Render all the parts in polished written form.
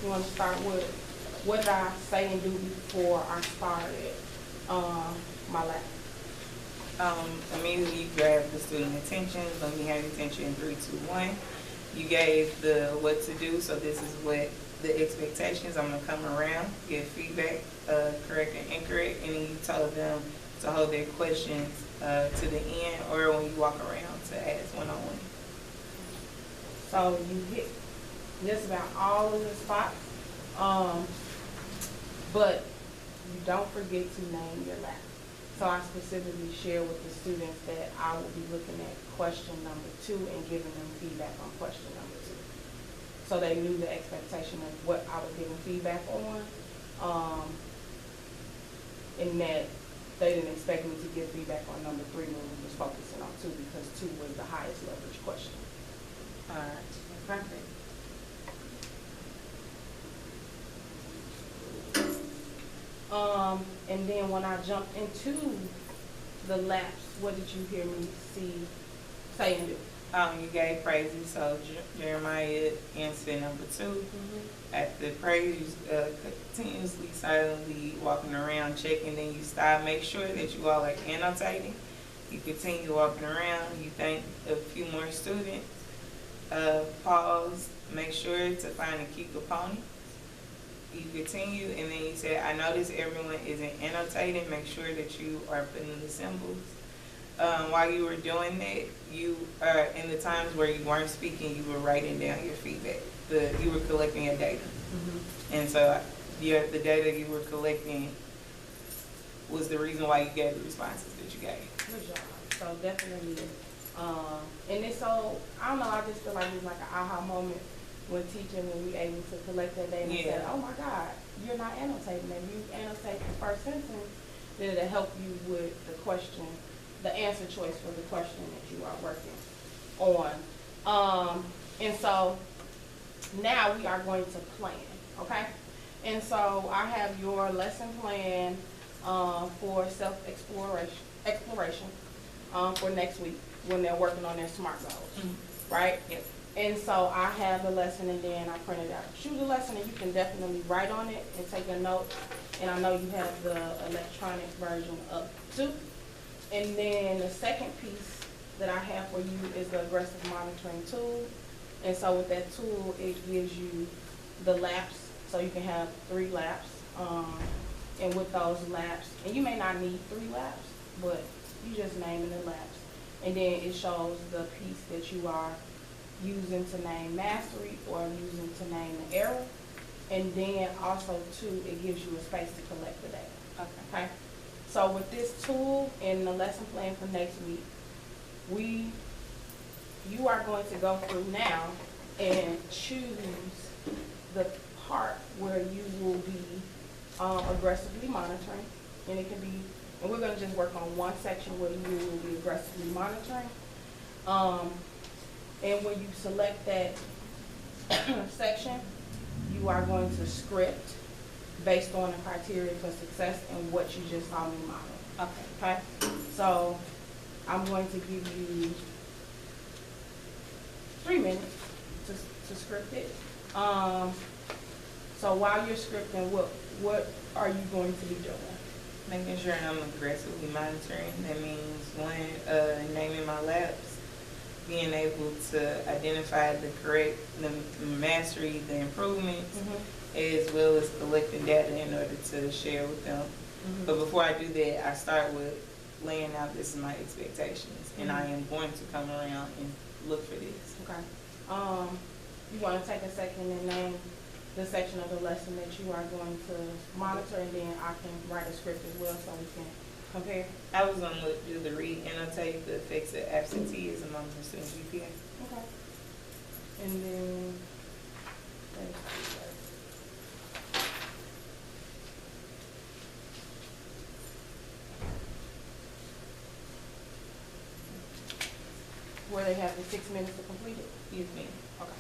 You want to start with what did I say and do before I started my lab? Immediately you grab the student attention. Let me have your attention in 3, 2, 1. You gave the what to do, so this is what the expectations. I'm gonna come around, give feedback, correct and incorrect, and then you told them to hold their questions to the end or when you walk around to ask one-on-one. So you hit just about all of the spots, but you don't forget to name your lab. So I specifically share with the students that I will be looking at question number 2 and giving them feedback on question number 2. So they knew the expectation of what I was giving feedback on, and that they didn't expect me to give feedback on number 3 when we was focusing on 2 because 2 was the highest leverage question. All right. Perfect. And then when I jumped into the laps, what did you hear me say and do? You gave praises, so Jeremiah answered number 2. At the praise, continuously, silently walking around, checking, then you stop, make sure that you all are annotating. You continue walking around, you thank a few more students, pause, make sure to find the key component. You continue, and then you said, I notice everyone isn't annotating, make sure that you are putting the symbols. While you were doing that, you in the times where you weren't speaking, you were writing down your feedback. You were collecting your data, and so the data you were collecting was the reason why you gave the responses that you gave. Good job. So definitely, and it's so I don't know. I just feel like it's like an aha moment when teaching, when we able to collect that data and say, oh my God, you're not annotating. If you annotate the first sentence, then it'll help you with the question, the answer choice for the question that you are working on. And so now we are going to plan, okay? And so I have your lesson plan for exploration for next week when they're working on their SMART goals, right? Yep. And so I have the lesson, and then I printed out. Choose a lesson, and you can definitely write on it and take a note. And I know you have the electronic version up too. And then the second piece that I have for you is the aggressive monitoring tool. And so with that tool, it gives you the laps, so you can have 3 laps. And with those laps, and you may not need 3 laps, but you just name the laps. And then it shows the piece that you are using to name mastery or using to name the error. And then also too, it gives you a space to collect the data. Okay. So with this tool and the lesson plan for next week, you are going to go through now and choose the part where you will be aggressively monitoring. And it can be, and we're going to just work on one section where you will be aggressively monitoring. And when you select that section, you are going to script based on the criteria for success and what you just saw me model. Okay. So I'm going to give you 3 minutes to script it. So while you're scripting, what are you going to be doing? Making sure I'm aggressively monitoring. That means one, naming my labs, being able to identify the mastery, the improvements, as well as collecting data in order to share with them. But before I do that, I start with laying out this is my expectations, and I am going to come around and look for this. Okay. You want to take a second and name the section of the lesson that you are going to monitor, and then I can write a script as well so we can compare. I was going to do the annotate the effects of absenteeism on the student GPA. Okay. And then where they have the 6 minutes to complete it? Yes, ma'am. Okay.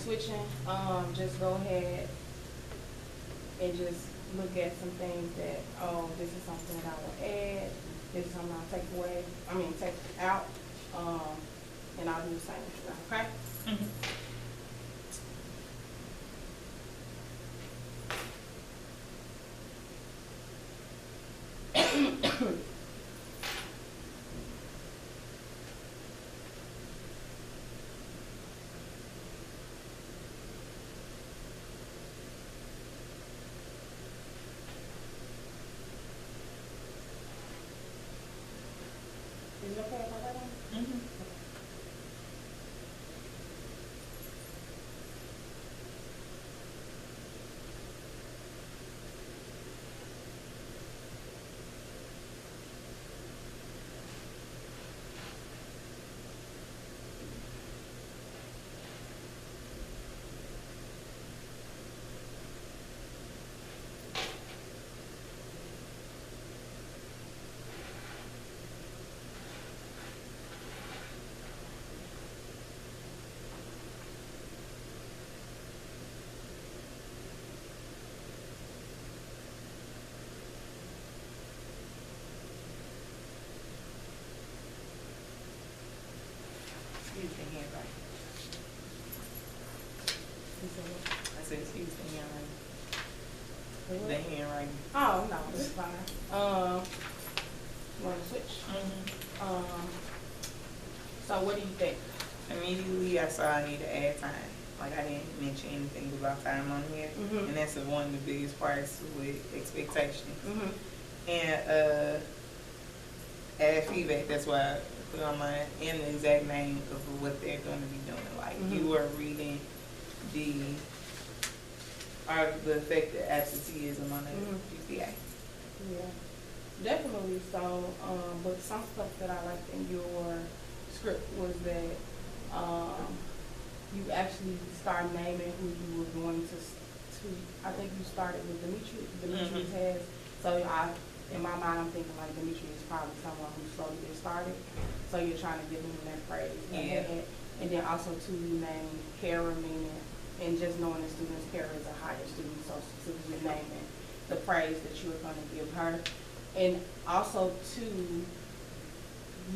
switching, just go ahead and just look at some things that, oh, this is something that I will add, this is something I'll take away, take out, and I'll do the same with you, okay? Mhm. Is it okay if I write on it? Mhm. Excuse the handwriting. I said, excuse the handwriting. The handwriting. Oh, no, it's fine. You want to switch? So what do you think? Immediately, I saw I need to add time. Like, I didn't mention anything about time on here. Mhm. And that's one of the biggest parts with expectations. Mm-hmm. And add feedback. That's why I put on mine and the exact name of what they're going to be doing. Like, you are reading the effect of absenteeism on the GPA. Yeah, definitely. So, but some stuff that I liked in your script was that you actually start naming who you were going to. I think you started with Demetrius has. So in my mind, I'm thinking like Demetrius is probably someone who slowly get started. So you're trying to give him that praise. Yeah. And then also too, you name Kara, meaning, and just knowing the students, Kara is a higher student, so specifically naming the praise that you were going to give her. And also too,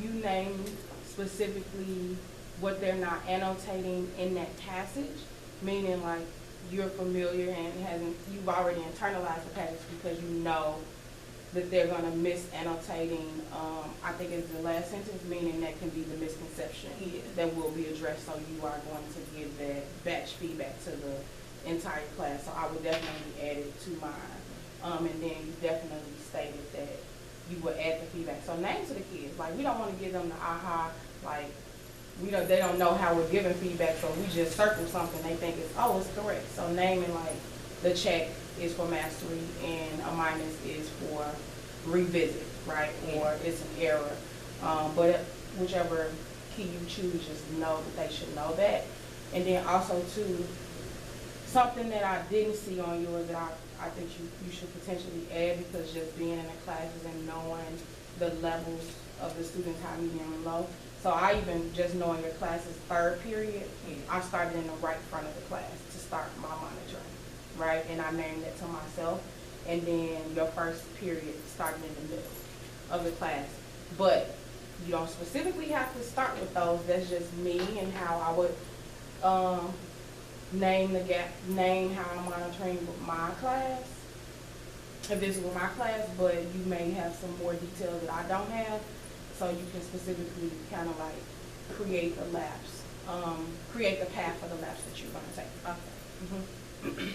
you name specifically what they're not annotating in that passage, meaning like you're familiar and you've already internalized the passage because you know that they're going to miss annotating, I think it's the last sentence, meaning that can be the misconception that will be addressed. So you are going to give that batch feedback to the entire class. So I would definitely add it to mine. And then you definitely stated that you would add the feedback. So name to the kids. Like, we don't want to give them the aha, like, they don't know how we're giving feedback, so we just circle something, they think it's correct. So naming like the check is for mastery and a minus is for revisit, right? Or it's an error. But whichever key you choose, just know that they should know that. And then also too, something that I didn't see on yours that I think you should potentially add, because just being in the classes and knowing the levels of the students, high, medium, and low. So I even just knowing your class's third period, I started in the right front of the class to start my monitoring, right? And I named it to myself. And then your first period started in the middle of the class. But you don't specifically have to start with those. That's just me and how I would name how I'm monitoring with my class, if this is with my class, but you may have some more details that I don't have. So you can specifically kind of like create the laps, create the path for the laps that you're going to take. Okay.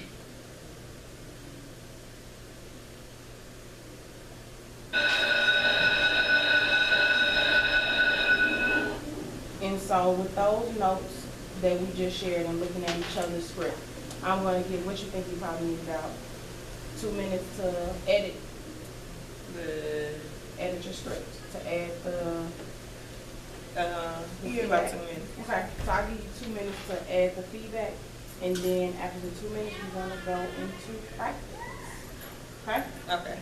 And so with those notes that we just shared and looking at each other's script, I'm going to get what you think you probably need about 2 minutes to edit your script, to add the about 2 minutes. Okay, so I'll give you 2 minutes to add the feedback, and then after the 2 minutes, we're going to go into practice. Okay? Okay.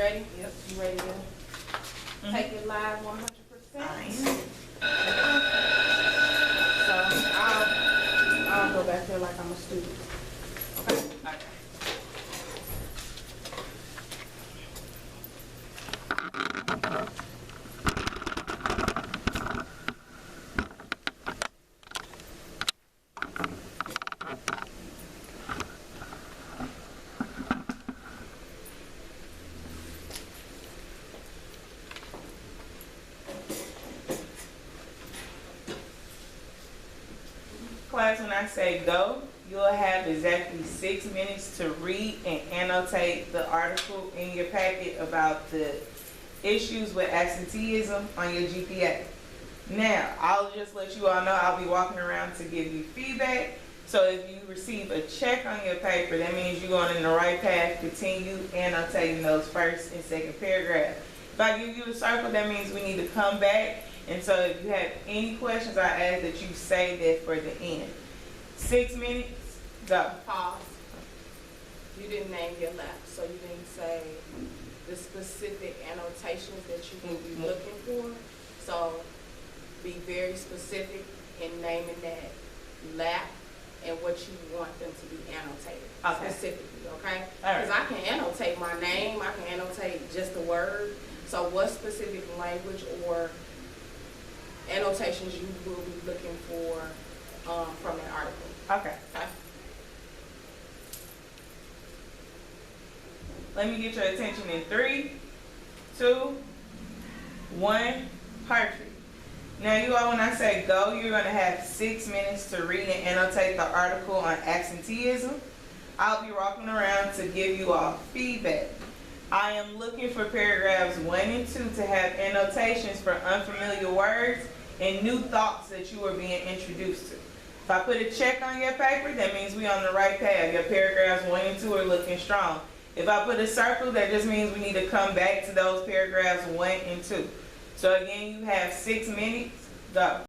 ready? Yep. You ready to take it live 100%? Fine. So I'll go back there like I'm a student. Okay? Okay. Class, when I say go, you'll have exactly 6 minutes to read and annotate the article in your packet about the issues with absenteeism on your GPA. Now, I'll just let you all know I'll be walking around to give you feedback. So if you receive a check on your paper, that means you're going in the right path. Continue annotating those first and second paragraphs. If I give you a circle, that means we need to come back. And so if you have any questions, I ask that you say that for the end. 6 minutes, go. Pause. You didn't name your lab, so you didn't say the specific annotations that you will be looking for. So be very specific in naming that lab and what you want them to be annotated specifically, okay? Because I can annotate my name, I can annotate just the word. So what specific language or annotations you will be looking for from that article? Okay. Okay. Let me get your attention in 3, 2, 1, perfect. Now you all, when I say go, you're gonna have 6 minutes to read and annotate the article on absenteeism. I'll be walking around to give you all feedback. I am looking for paragraphs 1 and 2 to have annotations for unfamiliar words and new thoughts that you are being introduced to. If I put a check on your paper, that means we're on the right path. Your paragraphs 1 and 2 are looking strong. If I put a circle, that just means we need to come back to those paragraphs 1 and 2. So again, you have 6 minutes, go.